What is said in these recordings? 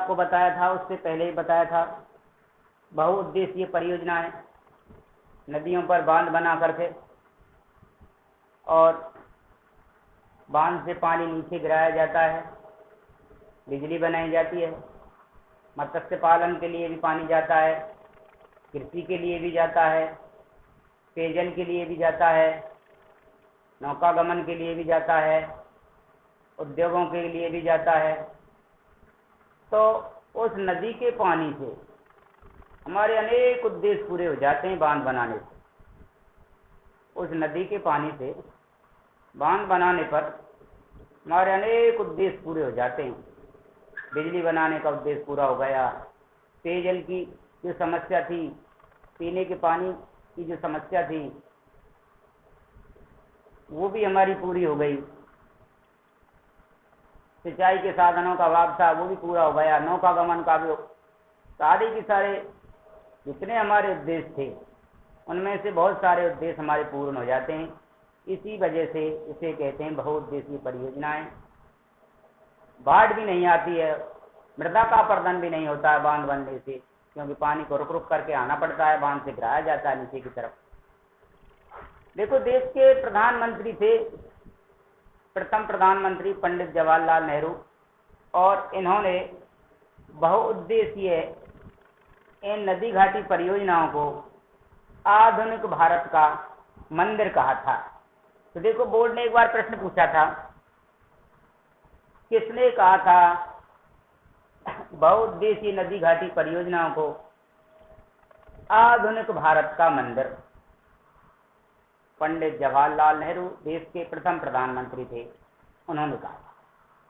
आपको बताया था, उससे पहले ही बताया था, बहुउद्देशीय परियोजना है। नदियों पर बांध बना करके और बांध से पानी नीचे गिराया जाता है, बिजली बनाई जाती है, मत्स्य पालन के लिए भी पानी जाता है, कृषि के लिए भी जाता है, पेयजल के लिए भी जाता है, नौकागमन के लिए भी जाता है, उद्योगों के लिए भी जाता है। तो उस नदी के पानी से हमारे अनेक उद्देश्य पूरे हो जाते हैं बांध बनाने से। उस नदी के पानी से बांध बनाने पर हमारे अनेक उद्देश्य पूरे हो जाते हैं। बिजली बनाने का उद्देश्य पूरा हो गया, पेयजल की जो समस्या थी, पीने के पानी की जो समस्या थी, वो भी हमारी पूरी हो गई। सिंचाई के साधनों का अभाव था, वो भी पूरा हो गया। नौकागमन का भी, सारे के सारे जितने हमारे उद्देश्य थे उनमें से बहुत सारे उद्देश्य हमारे पूर्ण हो जाते हैं। इसी वजह से इसे कहते हैं बहुउद्देशीय परियोजनाएं। बाढ़ भी नहीं आती है, मृदा का अपरदन भी नहीं होता है बांध बनने से, क्योंकि पानी को रुक रुक करके आना पड़ता है, बांध से गिराया जाता है नीचे की तरफ। देखो, देश के प्रधानमंत्री थे प्रथम प्रधानमंत्री पंडित जवाहरलाल नेहरू, और इन्होंने बहुउद्देशीय इन नदी घाटी परियोजनाओं को आधुनिक भारत का मंदिर कहा था। तो देखो, बोर्ड ने एक बार प्रश्न पूछा था, किसने कहा था बहुउद्देशीय नदी घाटी परियोजनाओं को आधुनिक भारत का मंदिर? पंडित जवाहरलाल नेहरू देश के प्रथम प्रधानमंत्री थे, उन्होंने कहा।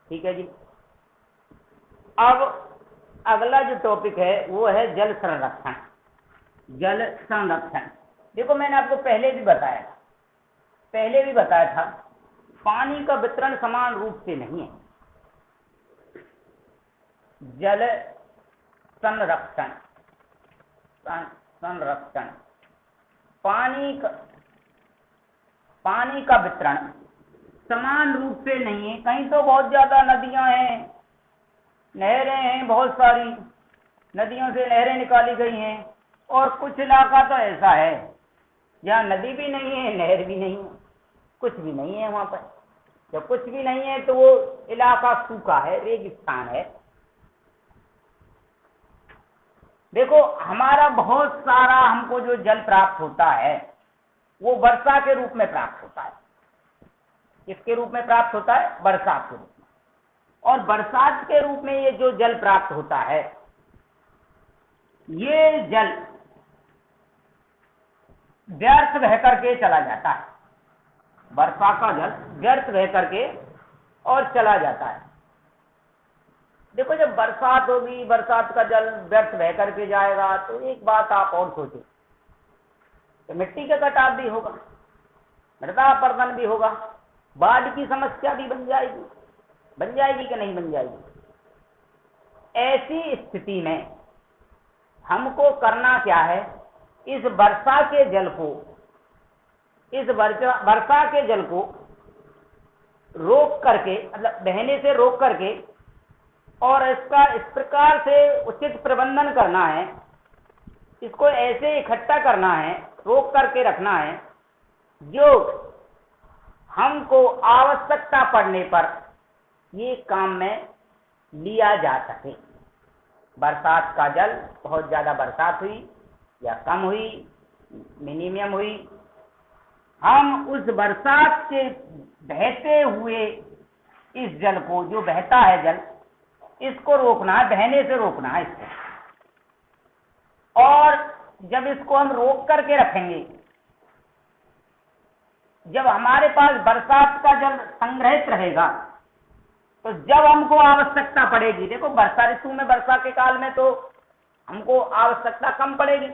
ठीक है जी। अब अगला जो टॉपिक है वो है जल संरक्षण। जल संरक्षण, देखो मैंने आपको पहले भी बताया था, पानी का वितरण समान रूप से नहीं है। जल संरक्षण, पानी का वितरण समान रूप से नहीं है। कहीं तो बहुत ज्यादा नदियां हैं, नहरें हैं, बहुत सारी नदियों से नहरें निकाली गई हैं, और कुछ इलाका तो ऐसा है जहाँ नदी भी नहीं है, नहर भी नहीं है, कुछ भी नहीं है। वहां पर जब कुछ भी नहीं है तो वो इलाका सूखा है, रेगिस्तान है। देखो, हमारा बहुत सारा हमको जो जल प्राप्त होता है वो वर्षा के रूप में प्राप्त होता है। किसके रूप में प्राप्त होता है? बरसात के रूप में। और बरसात के रूप में ये जो जल प्राप्त होता है, ये जल व्यर्थ बह करके चला जाता है। वर्षा का जल व्यर्थ बह करके और चला जाता है। देखो, जब बरसात होगी, बरसात का जल व्यर्थ बह करके जाएगा, तो एक बात आप और सोचो, तो मिट्टी का कटाव भी होगा, मृदा अपरदन भी होगा, बाढ़ की समस्या भी बन जाएगी कि नहीं बन जाएगी? ऐसी स्थिति में हमको करना क्या है? इस वर्षा के जल को रोक करके, मतलब बहने से रोक करके, और इसका इस प्रकार से उचित प्रबंधन करना है, इसको ऐसे इकट्ठा करना है, रोक करके रखना है, जो हमको आवश्यकता पड़ने पर ये काम में लिया जा सके। बरसात का जल, बहुत ज्यादा बरसात हुई या कम हुई, मिनिमम हुई, हम उस बरसात से बहते हुए इस जल को, जो बहता है जल, इसको रोकना है, बहने से रोकना है इसको। और जब इसको हम रोक करके रखेंगे, जब हमारे पास बरसात का जल संग्रहित रहेगा, तो जब हमको आवश्यकता पड़ेगी, देखो वर्षा ऋतु में, वर्षा के काल में तो हमको आवश्यकता कम पड़ेगी,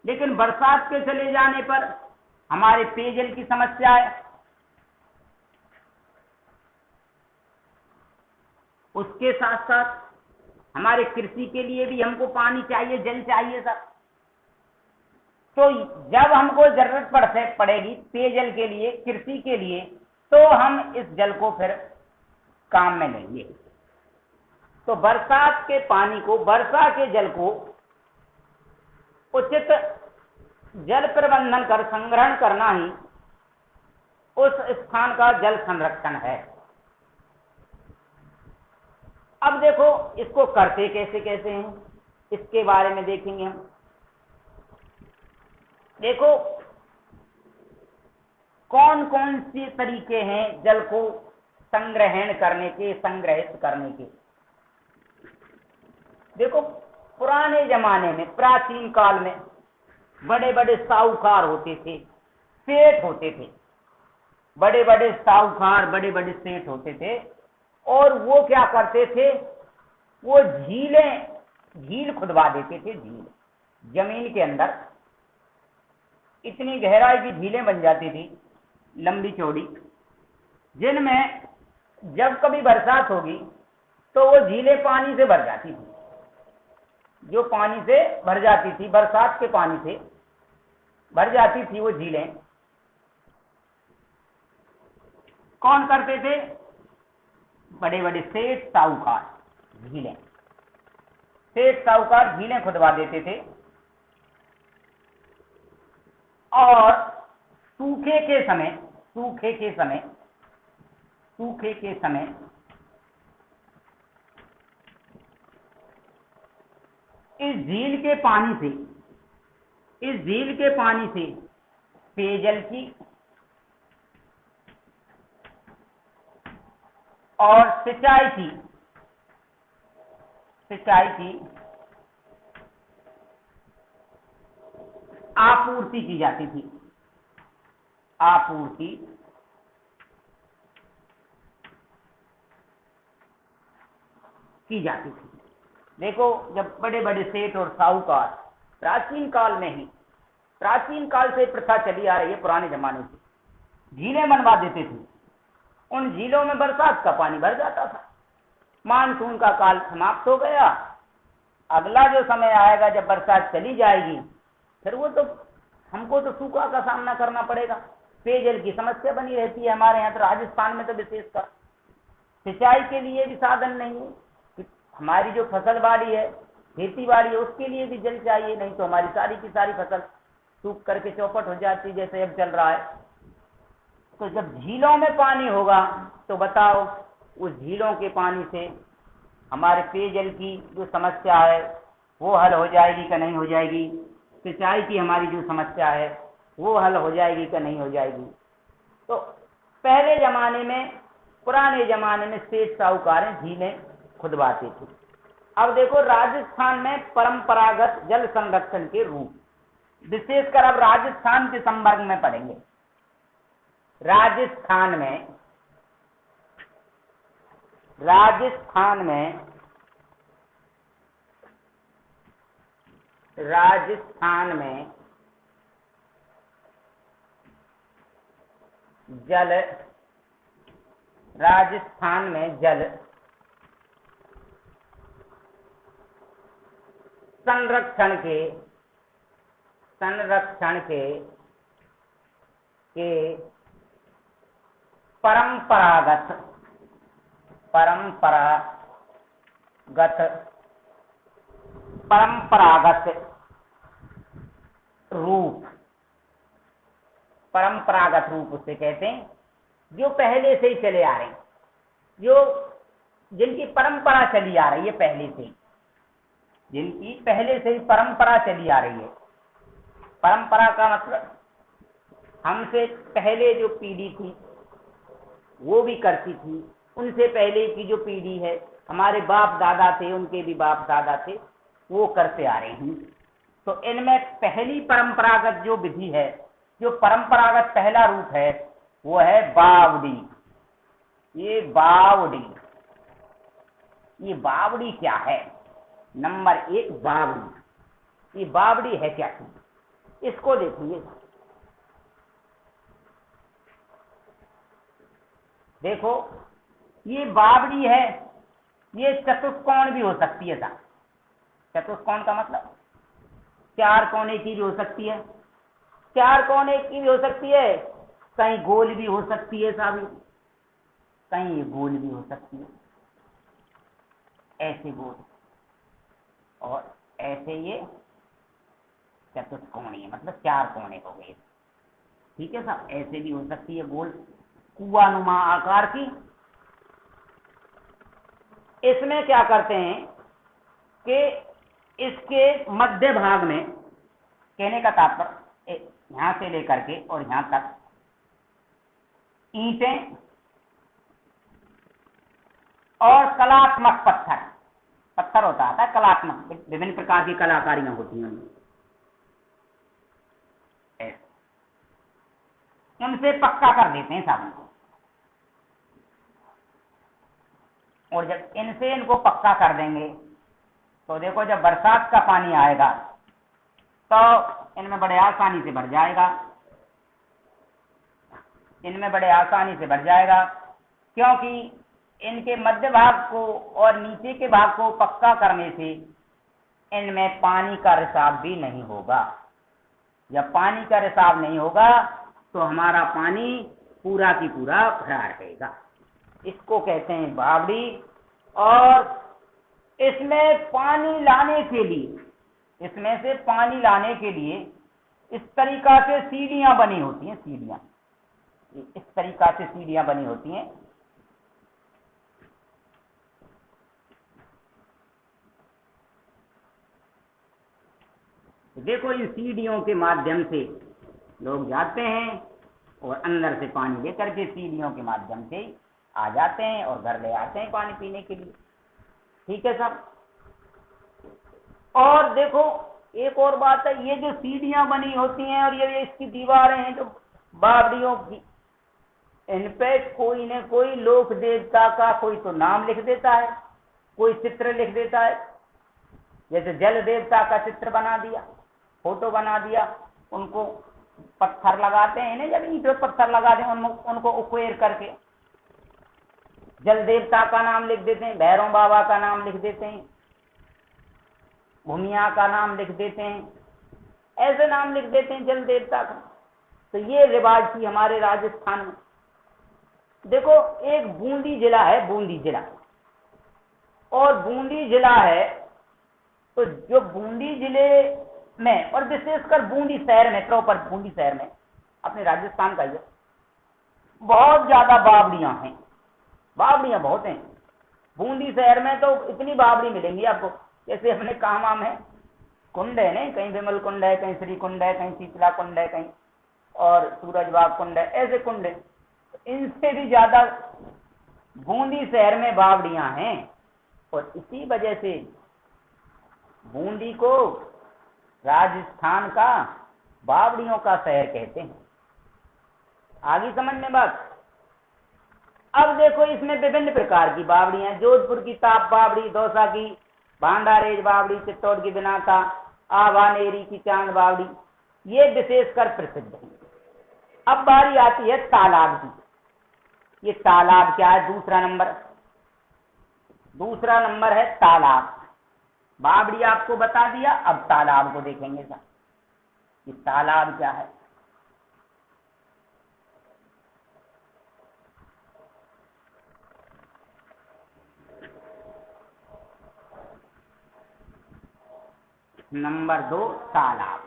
लेकिन बरसात के चले जाने पर हमारे पेयजल की समस्या है, उसके साथ साथ हमारे कृषि के लिए भी हमको पानी चाहिए, जल चाहिए सर। तो जब हमको जरूरत पड़ेगी पेयजल के लिए, कृषि के लिए, तो हम इस जल को फिर काम में लेंगे। तो बरसात के पानी को, वर्षा के जल को उचित जल प्रबंधन कर संग्रहण करना ही उस स्थान का जल संरक्षण है। अब देखो इसको करते कैसे कैसे हैं, इसके बारे में देखेंगे हम। देखो कौन कौन से तरीके हैं जल को संग्रहण करने के, संग्रहित करने के। देखो पुराने जमाने में, प्राचीन काल में बड़े बड़े साहूकार होते थे, सेठ होते थे, बड़े बड़े साहूकार, बड़े बड़े सेठ होते थे, और वो क्या करते थे, वो झील खुदवा देते थे। झील जमीन के अंदर इतनी गहराई की झीलें बन जाती थी, लंबी चौड़ी, जिनमें जब कभी बरसात होगी तो वो झीलें पानी से भर जाती थी। जो पानी से भर जाती थी, बरसात के पानी से भर जाती थी वो झीलें, कौन करते थे, बड़े बड़े सेठ साहूकार। झीलें, सेठ साहूकार झीलें खुदवा देते थे, और सूखे के समय इस झील के पानी से पेयजल की और सिंचाई की आपूर्ति की जाती थी। देखो जब बड़े बड़े सेठ और साहूकार, प्राचीन काल से प्रथा चली आ रही है, पुराने जमाने से झीलें बनवा देते थे। उन झीलों में बरसात का पानी भर जाता था। मानसून का काल समाप्त हो गया, अगला जो समय आएगा जब बरसात चली जाएगी, फिर वो तो हमको तो सूखा का सामना करना पड़ेगा। पेयजल की समस्या बनी रहती है हमारे यहाँ, तो राजस्थान में तो विशेषकर सिंचाई के लिए भी साधन नहीं है। हमारी जो फसल बाड़ी है, खेती बाड़ी है, उसके लिए भी जल चाहिए, नहीं तो हमारी सारी की सारी फसल सूख करके चौपट हो जाती, जैसे अब चल रहा है। तो जब झीलों में पानी होगा तो बताओ उस झीलों के पानी से हमारे पेयजल की जो समस्या है वो हल हो जाएगी कि नहीं हो जाएगी, सिंचाई की हमारी जो समस्या है वो हल हो जाएगी कि नहीं हो जाएगी। तो पहले जमाने में, पुराने जमाने में सेठ साहूकार झीलें खुदवाते थे। अब देखो राजस्थान में परंपरागत जल संरक्षण के रूप, विशेषकर अब राजस्थान के संदर्भ में पढ़ेंगे। राजस्थान में जल संरक्षण के परंपरागत रूप उसे कहते हैं, जो पहले से ही चले आ रहे हैं, जिनकी परंपरा चली आ रही है, जिनकी पहले से ही परंपरा चली आ रही है। परंपरा का मतलब हमसे पहले जो पीढ़ी थी वो भी करती थी, उनसे पहले की जो पीढ़ी है, हमारे बाप दादा थे, उनके भी बाप दादा थे, वो करते आ रहे हैं। तो इनमें पहली परंपरागत जो विधि है, जो परंपरागत पहला रूप है, वो है बावड़ी। ये बावड़ी क्या है? नंबर 1 बावड़ी। ये बावड़ी है क्या चीज, इसको देखिए। देखो ये बावड़ी है, ये चतुष्कोण भी हो सकती है। चतुष्कोण का मतलब 4 कोने की भी हो सकती है, 4 कोने की भी हो सकती है, कहीं गोल भी हो सकती है, कहीं गोल भी हो सकती है। ऐसे गोल, और ऐसे ये चतुष्कोणीय, मतलब 4 कोने हो गए। ठीक है साहब, ऐसे भी हो सकती है गोल कुआनुमा आकार की। इसमें क्या करते हैं कि इसके मध्य भाग में, कहने का तात्पर्य यहां से लेकर के और यहां तक ईंटें और कलात्मक पत्थर होता है कलात्मक, विभिन्न प्रकार की कलाकारियां होती हैं उनमें, उनसे पक्का कर देते हैं साबुन को। और जब इनसे इनको पक्का कर देंगे तो देखो जब बरसात का पानी आएगा तो इनमें बड़े आसानी से भर जाएगा, इनमें बड़े आसानी से भर जाएगा, क्योंकि इनके मध्य भाग को और नीचे के भाग को पक्का करने से इनमें पानी का रिसाव भी नहीं होगा। जब पानी का रिसाव नहीं होगा तो हमारा पानी पूरा की पूरा भरा रहेगा। इसको कहते हैं बावड़ी। और इसमें पानी लाने के लिए, इसमें से पानी लाने के लिए इस तरीका से सीढ़ियां बनी होती हैं, सीढ़ियां इस तरीका से सीढ़ियां बनी होती हैं। देखो इन सीढ़ियों के माध्यम से लोग जाते हैं और अंदर से पानी लेकर के सीढ़ियों के माध्यम से आ जाते हैं और घर ले आते हैं पानी पीने के लिए। ठीक है साहब। और देखो एक और बात है, ये जो सीढ़ियां बनी होती हैं और ये इसकी दीवारें हैं जो बावड़ियों की, इन पे कोई न कोई लोक देवता का कोई तो नाम लिख देता है, कोई चित्र लिख देता है। जैसे जल देवता का चित्र बना दिया, फोटो बना दिया, उनको पत्थर लगाते हैं ना, जब ईंट पत्थर लगाते हैं उनको उकेर करके जल देवता का नाम लिख देते हैं, भैरव बाबा का नाम लिख देते हैं, भूमिया का नाम लिख देते हैं, ऐसे नाम लिख देते हैं जल देवता का। तो ये रिवाज थी हमारे राजस्थान में। देखो एक बूंदी जिला है, बूंदी जिला, और बूंदी जिला है तो जो बूंदी जिले में और विशेषकर बूंदी शहर में, प्रॉपर बूंदी शहर में, अपने राजस्थान का ये बहुत ज्यादा बावड़ियां हैं, बावड़ियां बहुत हैं। बूंदी शहर में तो इतनी बावड़ी मिलेंगी आपको, जैसे अपने कामाम है, कुंड है नहीं, कहीं विमल कुंड है, कहीं श्री कुंड है, कहीं शीतला कुंड है, कहीं और सूरजबाग कुंड है, ऐसे कुंड है। इनसे भी ज्यादा बूंदी शहर में बावड़ियां हैं और इसी वजह से बूंदी को राजस्थान का बावड़ियों का शहर कहते हैं। आगे समझ में बात। अब देखो इसमें विभिन्न प्रकार की बावड़ियां, जोधपुर की ताप बावड़ी, दौसा की भांडारेज बावड़ी, चित्तौड़ की बिनाता, आवानेरी की चांद बावड़ी, ये विशेषकर प्रसिद्ध है। अब बारी आती है तालाब की। ये तालाब क्या है? दूसरा नंबर है तालाब। बावड़ी आपको बता दिया, अब तालाब को देखेंगे सर, ये तालाब क्या है। नंबर 2 तालाब।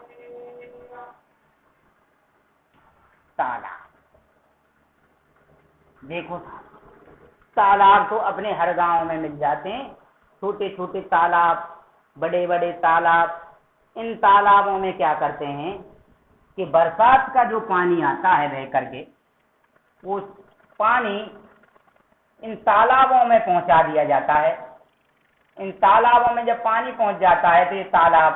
देखो तालाब तो अपने हर गांव में मिल जाते हैं, छोटे छोटे तालाब, बड़े बड़े तालाब। इन तालाबों में क्या करते हैं कि बरसात का जो पानी आता है बह करके, वो पानी इन तालाबों में पहुंचा दिया जाता है। इन तालाबों में जब पानी पहुंच जाता है तो ये तालाब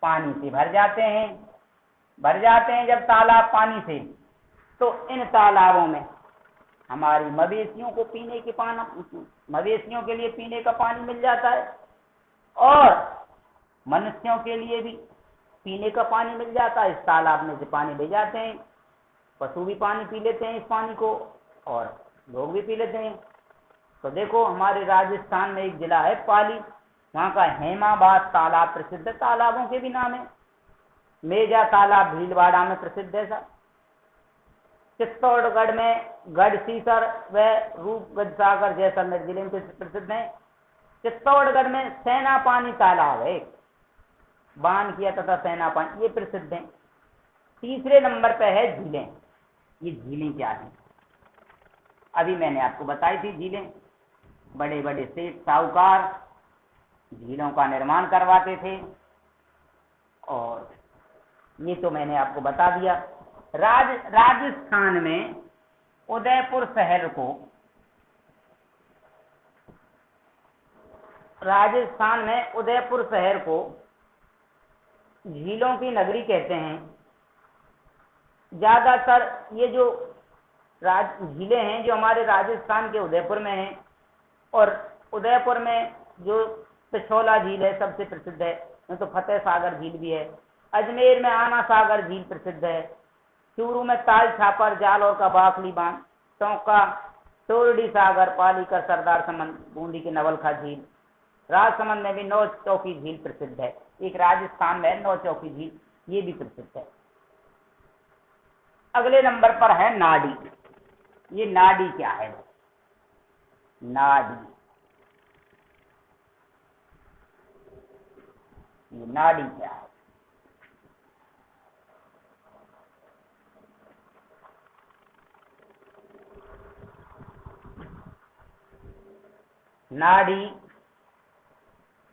पानी से भर जाते हैं। जब तालाब पानी से, तो इन तालाबों में हमारी मवेशियों को पीने के मवेशियों के लिए पीने का पानी मिल जाता है और मनुष्यों के लिए भी पीने का पानी मिल जाता है। इस तालाब में से पानी ले जाते हैं, पशु भी पानी पी लेते हैं इस पानी को और लोग भी पी लेते हैं। तो देखो हमारे राजस्थान में एक जिला है पाली, वहाँ का हेमाबाद तालाब प्रसिद्ध है, तालाबों के भी नाम है। मेजा तालाब भीलवाड़ा में प्रसिद्ध है सर। चित्तौड़गढ़ में गढ़सीसर व रूपगढ़ सागर जैसलमेर जिले में प्रसिद्ध है। चित्तौड़गढ़ में सेना पानी तालाब है, बांध किया तथा सेना पानी, ये प्रसिद्ध है। तीसरे नंबर पे है झीलें। ये झीलें क्या हैं? अभी मैंने आपको बताई थी झीलें। बड़े बड़े सेठ साहूकार झीलों का निर्माण करवाते थे, और ये तो मैंने आपको बता दिया। राजस्थान में उदयपुर शहर को, राजस्थान में उदयपुर शहर को झीलों की नगरी कहते हैं। ज्यादातर ये जो झीलें हैं जो हमारे राजस्थान के उदयपुर में हैं, और उदयपुर में जो पिछोला झील है सबसे प्रसिद्ध है, तो फतेह सागर झील भी है। अजमेर में आना सागर झील प्रसिद्ध है। चूरू में ताल छापर जाल और कबाकली बांध, टोंका टोरडी सागर, पालीकर सरदार समन, बूंदी की नवलखा झील। राजसमंद में भी नौ चौकी झील प्रसिद्ध है। एक राजस्थान में नौ चौकी झील, ये भी प्रसिद्ध है। अगले नंबर पर है नाडी। ये नाडी क्या है? नाडी, ये नाडी क्या है? नाडी,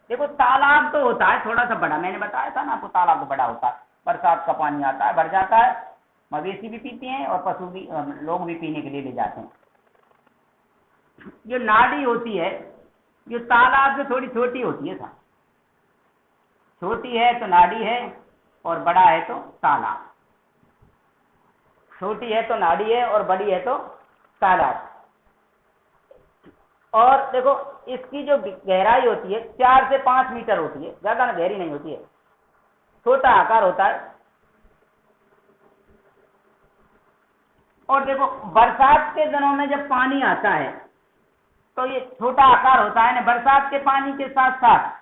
देखो तालाब तो होता है थोड़ा सा बड़ा, मैंने बताया था ना आपको, तालाब तो बड़ा होता है, बरसात का पानी आता है, भर जाता है, मवेशी भी पीते हैं और पशु भी, लोग भी पीने के लिए ले जाते हैं। जो नाडी होती है, जो तालाब से थोड़ी छोटी होती है, था छोटी है तो नाडी है, और बड़ा है तो तालाब। छोटी है तो नाडी है, और बड़ी है तो तालाब। और देखो इसकी जो गहराई होती है 4 से 5 मीटर होती है, ज्यादा ना गहरी नहीं होती है, छोटा आकार होता है। और देखो बरसात के दिनों में जब पानी आता है तो ये छोटा आकार होता है ना। बरसात के पानी के साथ साथ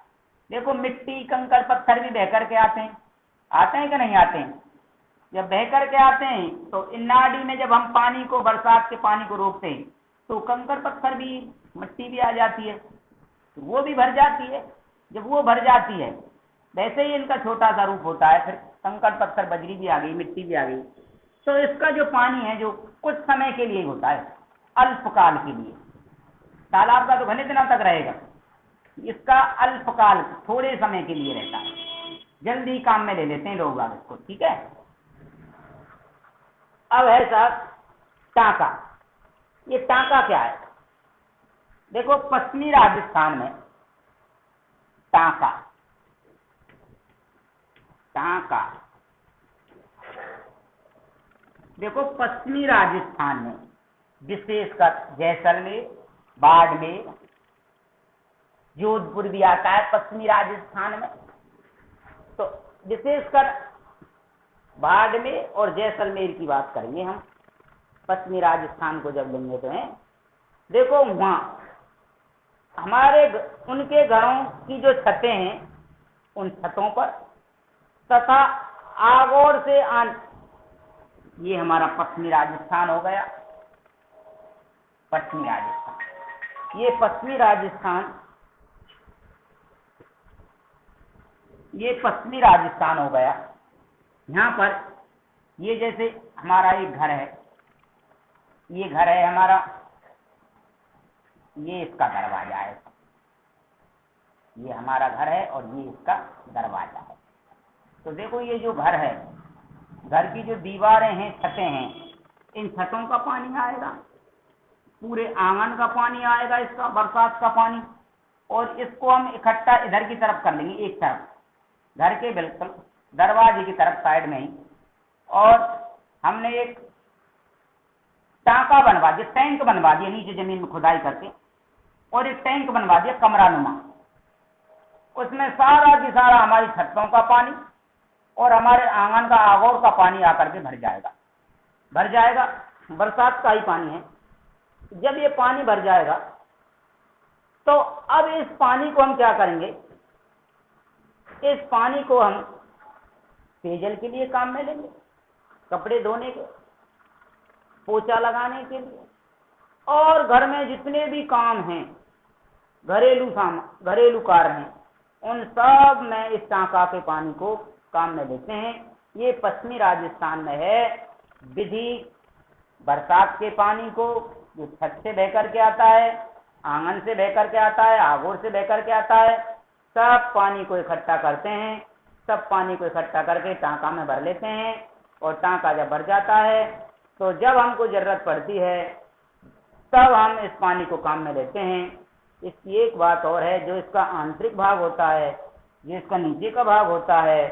देखो मिट्टी कंकड़ पत्थर भी बह करके आते हैं कि नहीं आते हैं? जब बह करके आते हैं तो इन नाडी में जब हम पानी को, बरसात के पानी को रोकते हैं, तो कंकड़ पत्थर भी, मिट्टी भी आ जाती है, तो वो भी भर जाती है। जब वो भर जाती है, वैसे ही इनका छोटा सा रूप होता है, फिर कंकड़ पत्थर, बजरी भी आ गई, मिट्टी भी आ गई, तो इसका जो पानी है जो कुछ समय के लिए होता है, अल्पकाल के लिए। तालाब का तो घने दिनों तक रहेगा, इसका अल्पकाल, थोड़े समय के लिए रहता है। जल्दी काम में ले लेते हैं लोग अब इसको, ठीक है। अब है साहब टांका। ये टांका क्या है? देखो पश्चिमी राजस्थान में टांका, टांका, देखो पश्चिमी राजस्थान में, विशेषकर जैसलमेर, बाड़मेर, जोधपुर भी आता है पश्चिमी राजस्थान में, तो विशेषकर बाड़मेर और जैसलमेर की बात करेंगे हम। पश्चिमी राजस्थान को जब लेंगे तो है, देखो वहां हमारे उनके घरों की जो छतें हैं, उन छतों पर तथा आगोर से ये हमारा पश्चिमी राजस्थान हो गया। पश्चिमी राजस्थान, ये पश्चिमी राजस्थान, ये पश्चिमी राजस्थान हो गया। यहाँ पर ये जैसे हमारा एक घर है, ये घर है हमारा, ये इसका दरवाजा है, ये हमारा घर है और ये इसका दरवाजा है। तो देखो ये जो घर है, घर की जो दीवारें हैं, छतें हैं, इन छतों का पानी आएगा, पूरे आंगन का पानी आएगा, इसका बरसात का पानी, और इसको हम इकट्ठा इधर की तरफ कर लेंगे, एक तरफ घर के बिल्कुल दरवाजे की तरफ साइड में ही, और हमने एक टांका बनवा दिया, टैंक बनवा दिया नीचे जमीन में खुदाई करके, और एक टैंक बनवा दिया कमरा नुमा। उसमें सारा की सारा हमारी छतों का पानी और हमारे आंगन का, आगोर का पानी आकर के भर जाएगा, भर जाएगा। बरसात का ही पानी है। जब ये पानी भर जाएगा तो अब इस पानी को हम क्या करेंगे? इस पानी को हम पेयजल के लिए काम में लेंगे, कपड़े धोने के, पोछा लगाने के लिए, और घर में जितने भी काम हैं, घरेलू कार्य हैं, उन सब में इस टांका के पानी को काम में लेते हैं। ये पश्चिमी राजस्थान में है विधि। बरसात के पानी को जो छत से बह करके आता है, आंगन से बह करके आता है, आगोर से बह करके आता है, सब पानी को इकट्ठा करते हैं। सब पानी को इकट्ठा करके टांका में भर लेते हैं और टांका जब भर जाता है तो जब हमको जरूरत पड़ती है तब हम इस पानी को काम में लेते हैं। इसकी एक बात और है, जो इसका आंतरिक भाग होता है, जो इसका नीचे का भाग होता है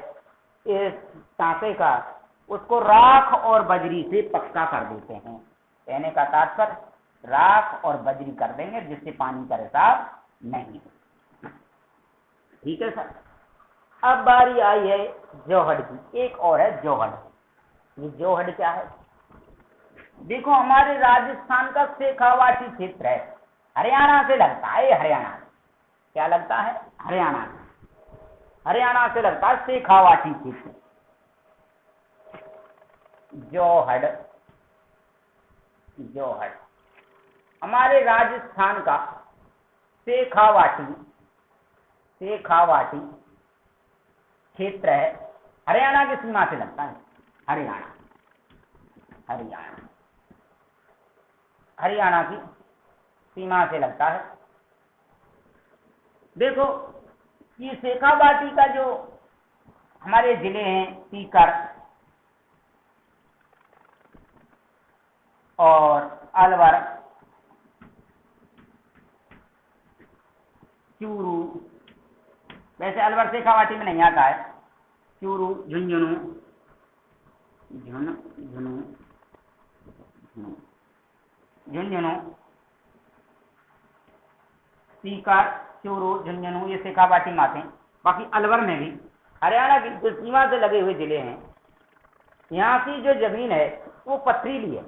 इस टांके का, उसको राख और बजरी से पक्का कर देते हैं। कहने का तात्पर्य राख और बजरी कर देंगे जिससे पानी का रिसाव नहीं। ठीक है सर। अब बारी आई है जोहड़ की। एक और है जोहड़। ये जोहड़ क्या है? देखो, हमारे राजस्थान का शेखावाटी क्षेत्र है, हरियाणा से लगता है। हरियाणा क्या लगता है? हरियाणा से लगता है शेखावाटी क्षेत्र। जोहड़ हमारे राजस्थान का शेखावाटी क्षेत्र है। हरियाणा की सीमा से लगता है। हरियाणा की सीमा से लगता है। देखो, ये शेखावाटी का जो हमारे जिले हैं सीकर और अलवर, चूरू, वैसे अलवर शेखावाटी में नहीं आता है, चूरू, झुंझुनू, सीकर, चूरू, झुंझुनू ये शेखावाटी में आते हैं। बाकी अलवर में भी हरियाणा की जो सीमा से लगे हुए जिले हैं, यहाँ की जो जमीन है वो पथरीली है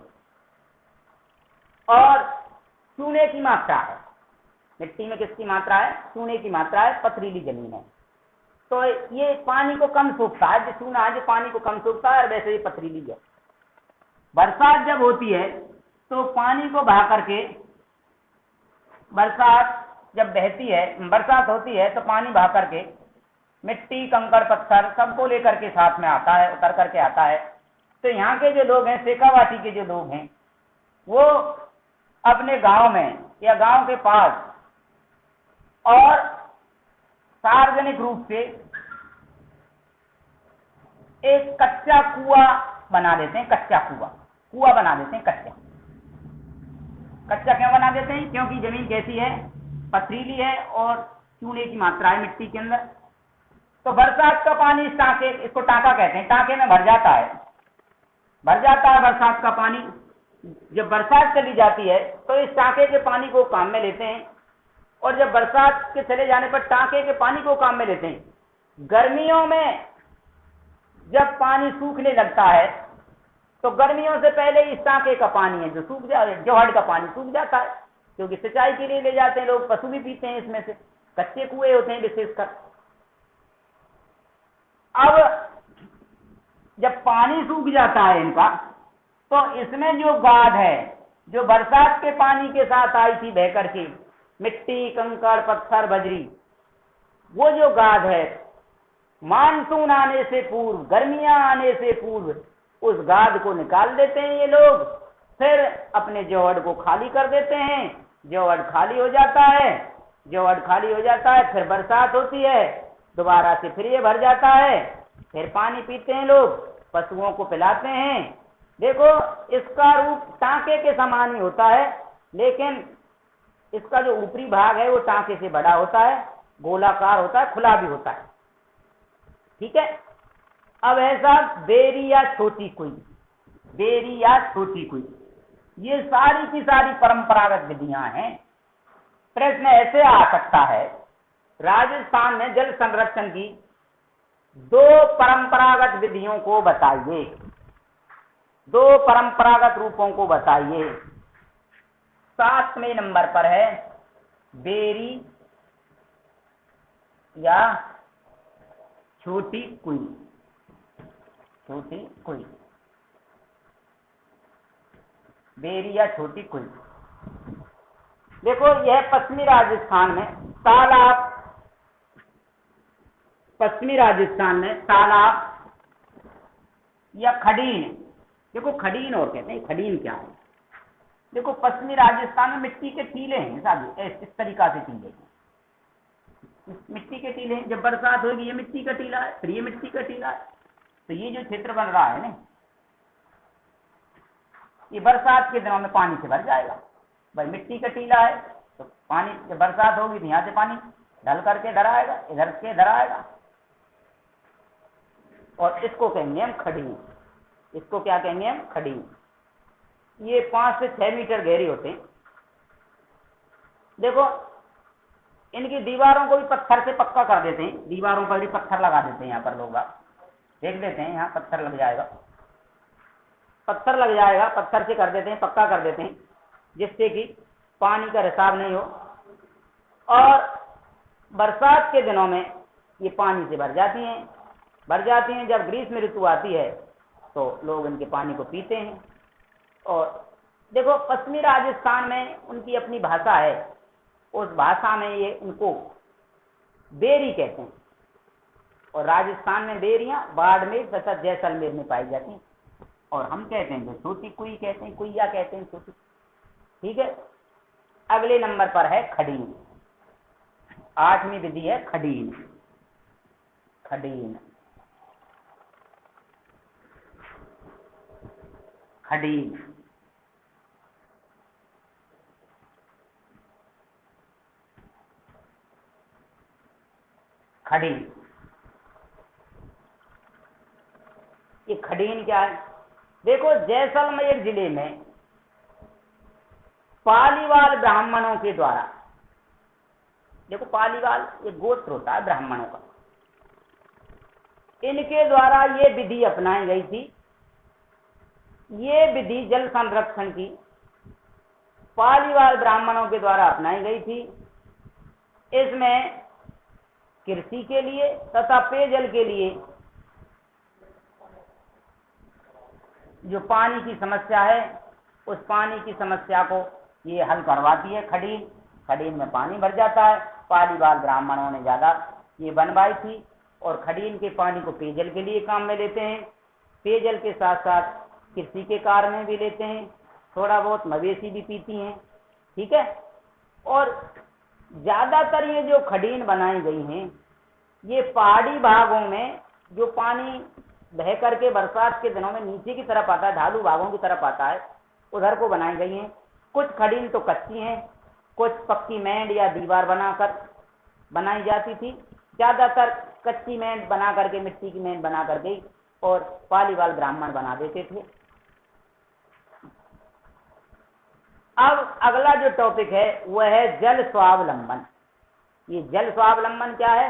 और चूने की मात्रा है। मिट्टी में किसकी मात्रा है? चूने की मात्रा है, पथरीली जमीन है। तो ये पानी को कम सोखता है। जो चूना जो पानी को कम सोखता है और वैसे ही पथरीली है। बरसात जब होती है तो पानी को बहा करके, बरसात जब बहती है, बरसात होती है तो पानी बहा करके मिट्टी, कंकड़, पत्थर सबको लेकर के साथ में आता है, उतर करके आता है। तो यहाँ के जो लोग हैं, शेखावाटी के जो लोग हैं, वो अपने गांव में या गांव के पास और सार्वजनिक रूप से एक कच्चा कुआं बना देते हैं। कुआं बना देते हैं। कच्चा क्यों बना देते हैं? क्योंकि जमीन कैसी है? पथरीली है और चूने की मात्रा है मिट्टी के अंदर। तो बरसात का पानी इस टांके, इसको टांका कहते हैं, टांके में भर जाता है बरसात का पानी। जब बरसात चली जाती है तो इस टांके के पानी को काम में लेते हैं और जब बरसात के चले जाने पर टांके के पानी को काम में लेते हैं। गर्मियों में जब पानी सूखने लगता है तो गर्मियों से पहले इस टांके का पानी है जो सूख जाए, जोहड़ का पानी सूख जाता है, क्योंकि सिंचाई के लिए ले जाते हैं लोग, पशु भी पीते हैं इसमें से। कच्चे कुएं होते हैं विशेषकर। अब जब पानी सूख जाता है इनका, तो इसमें जो गाद है, जो बरसात के पानी के साथ आई थी बह करके, मिट्टी, कंकड़, पत्थर, बजरी, वो जो गाद है, मानसून आने से पूर्व, गर्मियां आने से पूर्व उस गाद को निकाल देते हैं ये लोग। फिर अपने जोहड़ को खाली कर देते हैं। जोहड़ खाली हो जाता है, फिर बरसात होती है, दोबारा से फिर ये भर जाता है, फिर पानी पीते हैं लोग, पशुओं को पिलाते हैं। देखो, इसका रूप टांके के समान ही होता है, लेकिन इसका जो ऊपरी भाग है वो टांके से बड़ा होता है, गोलाकार होता है, खुला भी होता है। ठीक है। अब ऐसा बेरी या छोटी कुई, ये सारी की सारी परंपरागत विधियां हैं। प्रश्न ऐसे आ सकता है, राजस्थान में जल संरक्षण की 2 परंपरागत विधियों को बताइए, 2 परंपरागत रूपों को बताइए। 7वें नंबर पर है बेरी या छोटी कुई। बेरी या छोटी कुई, देखो यह पश्चिमी राजस्थान में तालाब, पश्चिमी राजस्थान में तालाब या खडीन। देखो खडीन और कहते हैं, खडीन क्या है? देखो पश्चिमी राजस्थान में मिट्टी के टीले हैं साहब, इस तरीका से टीले हैं, मिट्टी के टीले हैं। जब बरसात होगी ये मिट्टी का टीला है, फिर ये मिट्टी का टीला है, तो ये जो क्षेत्र बन रहा है ना, ये बरसात के दिनों में पानी से भर जाएगा। भाई मिट्टी का टीला है तो पानी, जब बरसात होगी तो यहाँ से पानी ढल करके इधर आएगा, इधर से इधर आएगा, और इसको कहेंगे हम खडीन। इसको क्या कहेंगे हम? खडीन। ये 5 से 6 मीटर गहरे होते हैं। देखो इनकी दीवारों को भी पत्थर से पक्का कर देते हैं, दीवारों पर भी पत्थर लगा देते हैं। यहाँ पर लोग देख देते हैं, यहाँ पत्थर लग जाएगा, पत्थर लग जाएगा, पत्थर से कर देते हैं, पक्का कर देते हैं, जिससे कि पानी का रिसाव नहीं हो। और बरसात के दिनों में ये पानी से भर जाती हैं, भर जाती हैं। जब ग्रीष्म ऋतु आती है तो लोग इनके पानी को पीते हैं। और देखो पश्चिमी राजस्थान में उनकी अपनी भाषा है, उस भाषा में ये उनको बेरी कहते हैं। और राजस्थान में बेरियां बाड़मेर तथा जैसलमेर में पाई जाती हैं। और हम कहते हैं जो छोटी कुई कहते हैं, कुइया कहते हैं छोटी। ठीक है, अगले नंबर पर है खडीन। 8वीं विधि है खडीन। खडीन, खडीन, खडीन। ये खडीन क्या है? देखो जैसलमेर जिले में पालीवाल ब्राह्मणों के द्वारा, देखो पालीवाल ये गोत्र होता है ब्राह्मणों का, इनके द्वारा ये विधि अपनाई गई थी। ये विधि जल संरक्षण की पालीवाल ब्राह्मणों के द्वारा अपनाई गई थी। इसमें कृषि के लिए तथा पेयजल के लिए जो पानी की समस्या है, उस पानी की समस्या को ये हल करवाती है खडीन। खडीन में पानी भर जाता है। पालीवाल ब्राह्मणों ने ज्यादा ये बनवाई थी। और खडीन के पानी को पेयजल के लिए काम में लेते हैं, पेयजल के साथ साथ कृषि के कार्य में भी लेते हैं, थोड़ा बहुत मवेशी भी पीती हैं। ठीक है, और ज्यादातर ये जो खडीन बनाई गई हैं ये पहाड़ी भागों में जो पानी बह करके बरसात के दिनों में नीचे की तरफ आता है, ढालू भागों की तरफ आता है, उधर को बनाई गई हैं। कुछ खडीन तो कच्ची हैं, कुछ पक्की मेंढ या दीवार बनाकर बनाई जाती थी। ज्यादातर कच्ची मेंढ बना करके, मिट्टी की मेंढ बना करके और पालीवाल ब्राह्मण बना देते थे। अब अगला जो टॉपिक है वह है जल स्वावलंबन। ये जल स्वावलंबन क्या है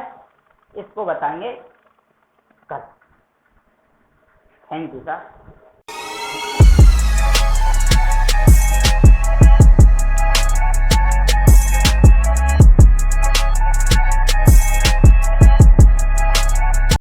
इसको बताएंगे कल। Thank you sir.